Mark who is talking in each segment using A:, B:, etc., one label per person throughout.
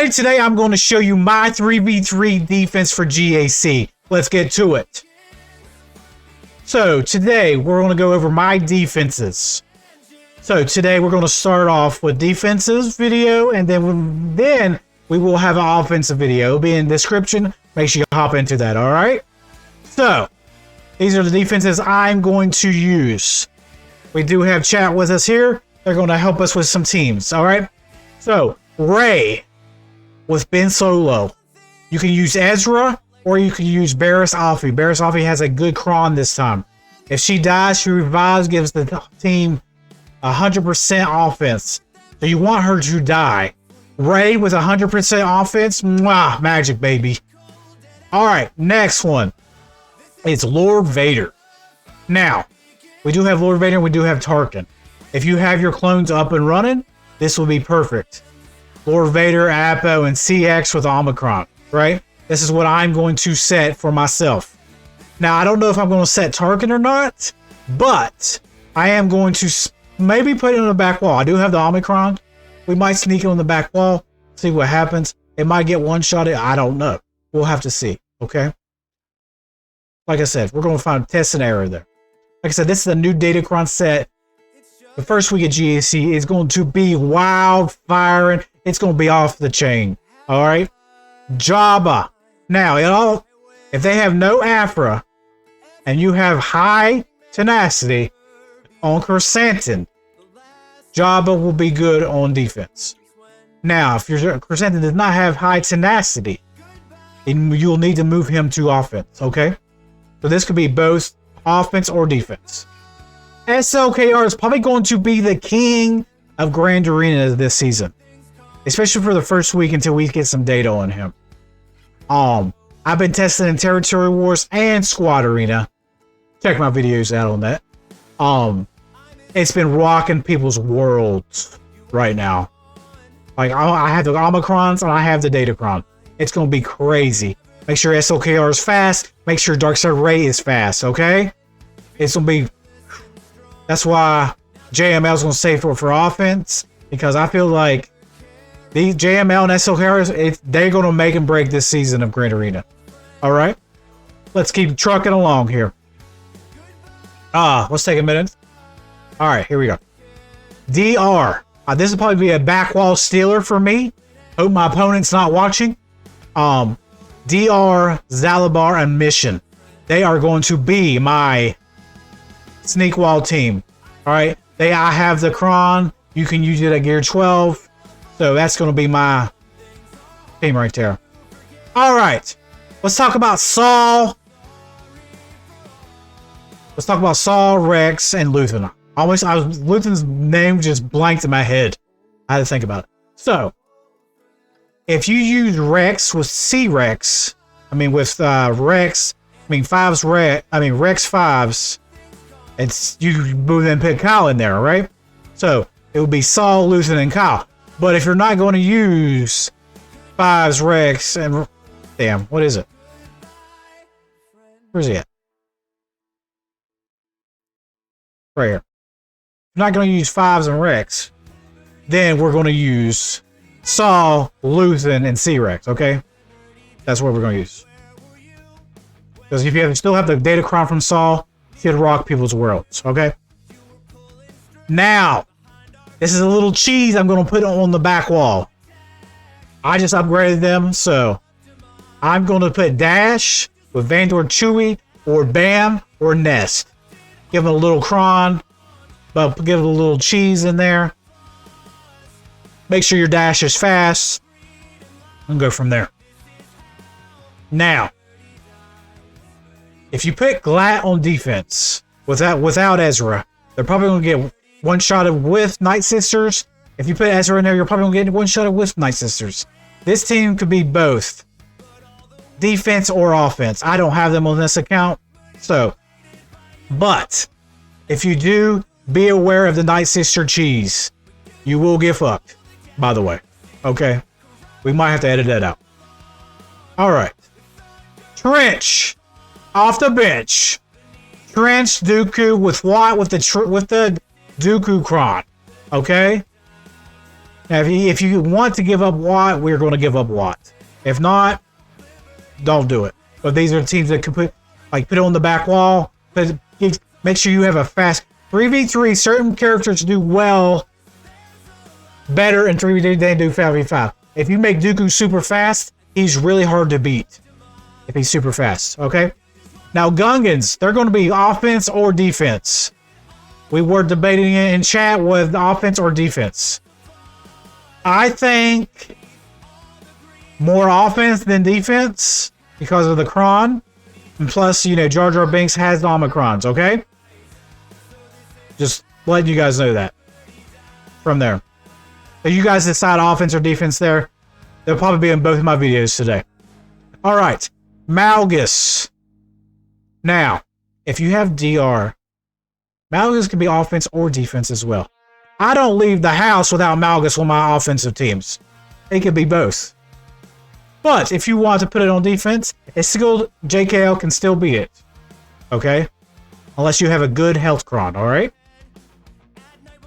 A: everybody, today I'm going to show you my 3v3 defense for GAC. Let's get to it. So today we're going to go over my defenses. So today we're going to start off with defenses video, and then we will have an offensive video. It'll be in the description. Make sure you hop into that, all right? So these are the defenses I'm going to use. We do have chat with us here. They're going to help us with some teams, all right? So Ray with Ben Solo. You can use Ezra or you can use Barriss Offee. Barriss Offee has a good cron this time. If she dies, she revives, gives the team 100% offense. So you want her to die. Ray with 100% offense. Mwah, magic, baby. All right, next one. It's Lord Vader. Now, we do have Lord Vader and we do have Tarkin. If you have your clones up and running, this will be perfect. Lord Vader, Apo, and CX with Omicron, right? This is what I'm going to set for myself. Now, I don't know if I'm going to set Tarkin or not, but I am going to maybe put it on the back wall. I do have the Omicron. We might sneak it on the back wall, see what happens. It might get one-shotted. I don't know. We'll have to see, okay? Like I said, we're going to find test and error there. Like I said, this is a new datacron set. The first week of GAC is going to be wildfire. It's going to be off the chain. All right. Jabba. Now, if they have no Afra and you have high tenacity on Chrysanthemum, Jabba will be good on defense. Now, if your Chrysanthemum does not have high tenacity, then you'll need to move him to offense. Okay. So this could be both offense or defense. SLKR is probably going to be the king of Grand Arena this season, especially for the first week until we get some data on him. I've been testing in Territory Wars and Squad Arena. Check my videos out on that. It's been rocking people's worlds right now. Like, I have the Omicrons and I have the Datacron. It's going to be crazy. Make sure SLKR is fast. Make sure Darkseid Ray is fast, okay? It's going to be... That's why JML is going to say for offense, because I feel like the JML and SLKR, they're going to make and break this season of Grand Arena. All right, let's keep trucking along here. Let's take a minute. All right, here we go. DR. This will probably be a back wall stealer for me. Hope my opponent's not watching. DR, Zalabar, and Mission. They are going to be my sneak wall team. All right, I have the cron. You can use it at gear 12. So that's going to be my team right there. All right, let's talk about Saul. Let's talk about Saul, Rex, and Luthen. Luthen's name just blanked in my head. I had to think about it. So if you use Rex with C-Rex, with Rex, Rex 5s, you move and pick Kyle in there, right? So it would be Saul, Luthen, and Kyle. But if you're not going to use 5s, Rex, and... Damn, what is it? Where's he at? Right here. If you're not going to use 5s and Rex, then we're going to use Saul, Luthen, and C-Rex, okay? That's what we're going to use. Because if you still have the Datacron from Saul, you can rock people's worlds, okay? Now, this is a little cheese I'm going to put on the back wall. I just upgraded them, so I'm going to put Dash with Vandor Chewie, or Bam, or Nest. Give them a little cron, but give it a little cheese in there. Make sure your Dash is fast, and go from there. Now, if you put Glat on defense without Ezra, they're probably going to get one-shotted with Night Sisters. If you put Ezra in there, you're probably going to get one-shotted with Night Sisters. This team could be both defense or offense. I don't have them on this account, so. But if you do, be aware of the Night Sister cheese. You will get fucked, by the way. Okay? We might have to edit that out. All right. Trench. Off the bench. Trench Dooku with what? With the Dooku cron. Okay? Now, if you want to give up Watt, we're going to give up Watt. If not, don't do it. But these are the teams that can put it on the back wall. Make sure you have a fast 3v3. Certain characters do well, better in 3v3 than do 5v5. If you make Dooku super fast, he's really hard to beat. If he's super fast, okay? Now, Gungans, they're going to be offense or defense. We were debating it in chat with offense or defense. I think more offense than defense because of the Kron. And plus, you know, Jar Jar Binks has the Omicrons, okay? Just letting you guys know that. From there. So you guys decide offense or defense there. They'll probably be in both of my videos today. Alright. Malgus. Now, if you have DR, Malgus can be offense or defense as well. I don't leave the house without Malgus on my offensive teams. It could be both. But if you want to put it on defense, it's still JKL can still be it. Okay? Unless you have a good health cron, alright?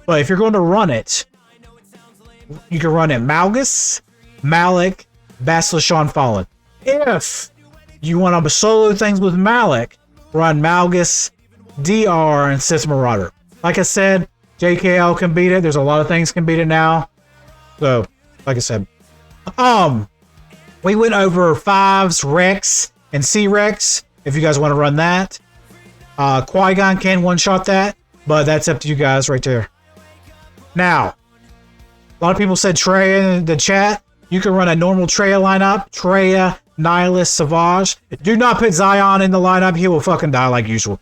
A: But if you're going to run it, you can run it Malgus, Malak, Basilisk Sean Fallen. If you want to solo things with Malak, run Malgus, DR, and Sith Marauder. Like I said, JKL can beat it. There's a lot of things can beat it now. So, like I said. We went over 5s, Rex, and C-Rex. If you guys want to run that. Qui-Gon can one-shot that. But that's up to you guys right there. Now, a lot of people said Traya in the chat. You can run a normal Traya lineup. Traya, Nihilus, Savage. Do not put Zion in the lineup. He will fucking die like usual.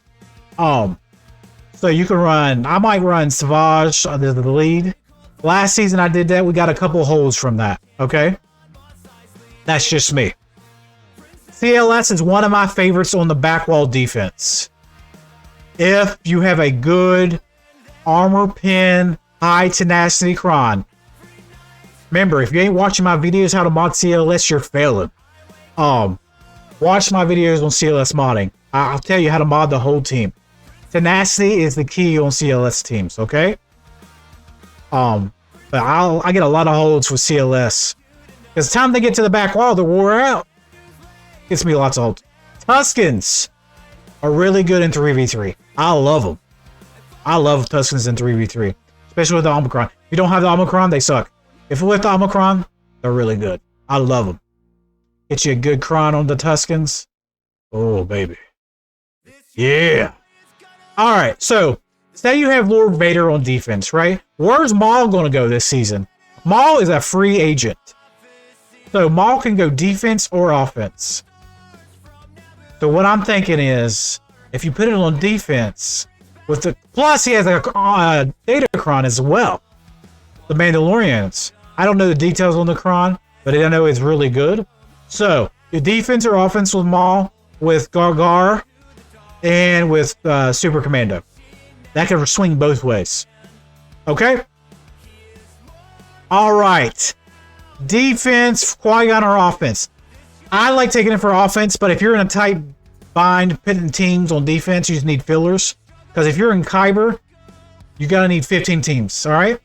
A: So you can run... I might run Savage under the lead. Last season I did that. We got a couple holds from that. Okay? That's just me. CLS is one of my favorites on the back wall defense. If you have a good armor pin, high tenacity cron. Remember, if you ain't watching my videos how to mod CLS, you're failing. Watch my videos on CLS modding. I'll tell you how to mod the whole team. Tenacity is the key on CLS teams, okay? But I get a lot of holds with CLS. Because the time they get to the back wall, they're wore out. Gets me lots of holds. Tuskens are really good in 3v3. I love them. I love Tuskens in 3v3. Especially with the Omicron. If you don't have the Omicron, they suck. If with the Omicron, they're really good. I love them. Get you a good cron on the Tuskens. Oh, baby. Yeah. Alright, so say you have Lord Vader on defense, right? Where's Maul going to go this season? Maul is a free agent. So Maul can go defense or offense. So what I'm thinking is, if you put it on defense, with the plus he has a datacron as well. The Mandalorians. I don't know the details on the cron, but I know it's really good. So your defense or offense with Maul, with Gargar, and with Super Commando. That can swing both ways. Okay? Alright. Defense, Qui-Gon, or offense. I like taking it for offense, but if you're in a tight bind, pitting teams on defense, you just need fillers. Because if you're in Kyber, you gotta need 15 teams, alright?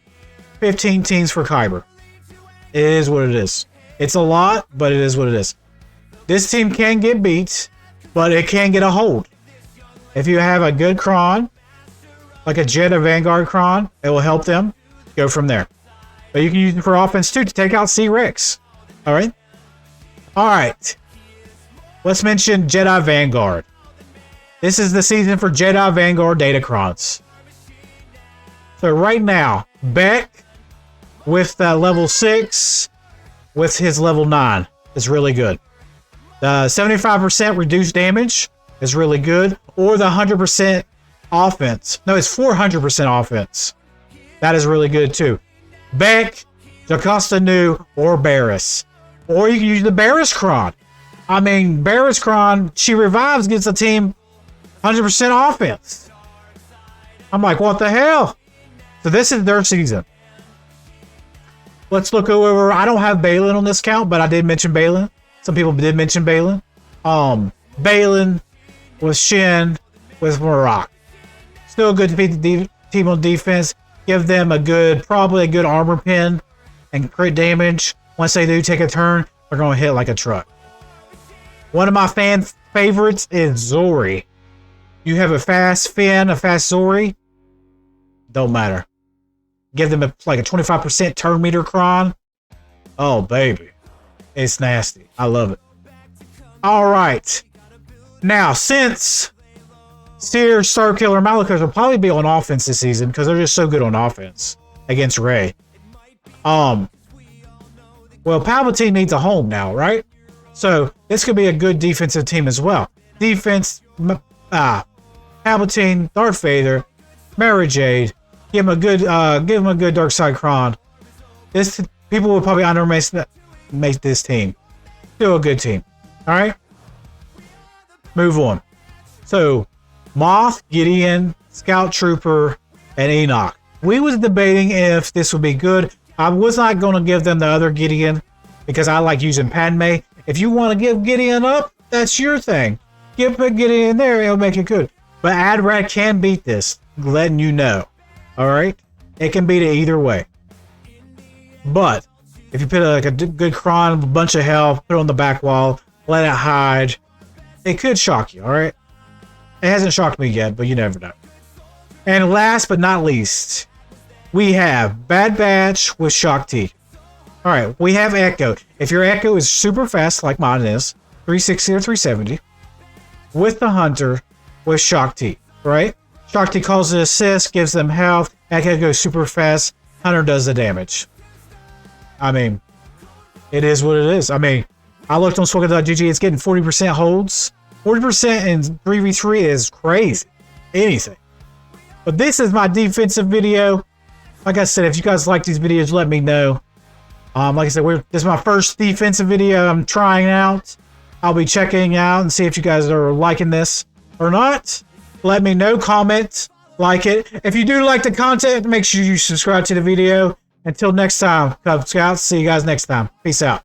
A: 15 teams for Kyber. It is what it is. It's a lot, but it is what it is. This team can get beat, but it can get a hold. If you have a good cron, like a Jedi Vanguard cron, it will help them go from there. But you can use it for offense too to take out C-Rex. Alright? Alright. Let's mention Jedi Vanguard. This is the season for Jedi Vanguard datacrons. So right now, Beck with level 6 with his level 9 is really good. The 75% reduced damage is really good. Or the 100% offense. No, it's 400% offense. That is really good too. Beck, Jocasta Nu, or Barris. Or you can use the Barris Cron. I mean, Barris Cron, she revives, gets the team 100% offense. I'm like, what the hell? So this is their season. Let's look over. I don't have Balin on this count, but I did mention Balin. Some people did mention Balin. Balin with Shin with Marak. Still good to beat the team on defense. Give them a good, probably a good armor pin. and crit damage. Once they do take a turn, they're going to hit like a truck. One of my fan favorites is Zori. You have a fast Finn, a fast Zori. Don't matter. Give them like a 25% turn meter cron. Oh, baby. It's nasty. I love it. All right. Now, since Seer, Starkiller, and Malakos will probably be on offense this season because they're just so good on offense against Rey. Well, Palpatine needs a home now, right? So this could be a good defensive team as well. Defense, Palpatine, Darth Vader, Mara Jade. Give him a good dark side cron. This people will probably underestimate this team. Still a good team. All right. Move on. So, Moth, Gideon, Scout Trooper, and Enoch. We was debating if this would be good. I was not going to give them the other Gideon because I like using Padme. If you want to give Gideon up, that's your thing. Put Gideon in there, it'll make it good. But Adrat can beat this, letting you know. Alright? It can beat it either way. But, if you put like a good cron, a bunch of health, put it on the back wall, let it hide, it could shock you, alright? It hasn't shocked me yet, but you never know. And last but not least, we have Bad Batch with Shock T. Alright, we have Echo. If your Echo is super fast, like mine is, 360 or 370, with the Hunter with Shock T, right? Shock T calls the assist, gives them health, Echo goes super fast, Hunter does the damage. I mean, it is what it is. I mean, I looked on SWGOH.GG, it's getting 40% holds. 40% in 3v3 is crazy. Anything. But this is my defensive video. Like I said, if you guys like these videos, let me know. Like I said, this is my first defensive video I'm trying out. I'll be checking out and see if you guys are liking this or not. Let me know, comment, like it. If you do like the content, make sure you subscribe to the video. Until next time, Cub Scouts, see you guys next time. Peace out.